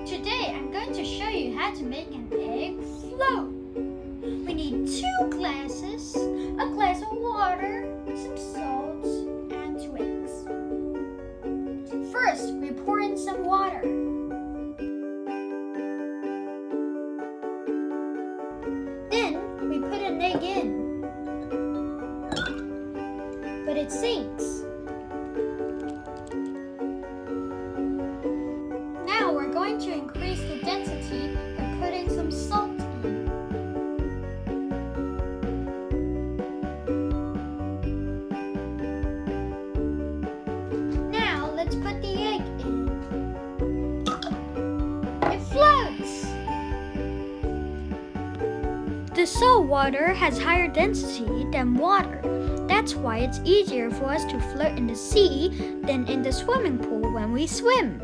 Today I'm going to show you how to make an egg float. We need 2 glasses, a glass of water, some salt, and 2 eggs. First, we pour in some water. Then, we put an egg in. But it sinks. Now we're going to increase the density by putting some salt in. Now let's put the egg in. It floats! The salt water has higher density than water. That's why it's easier for us to float in the sea than in the swimming pool when we swim.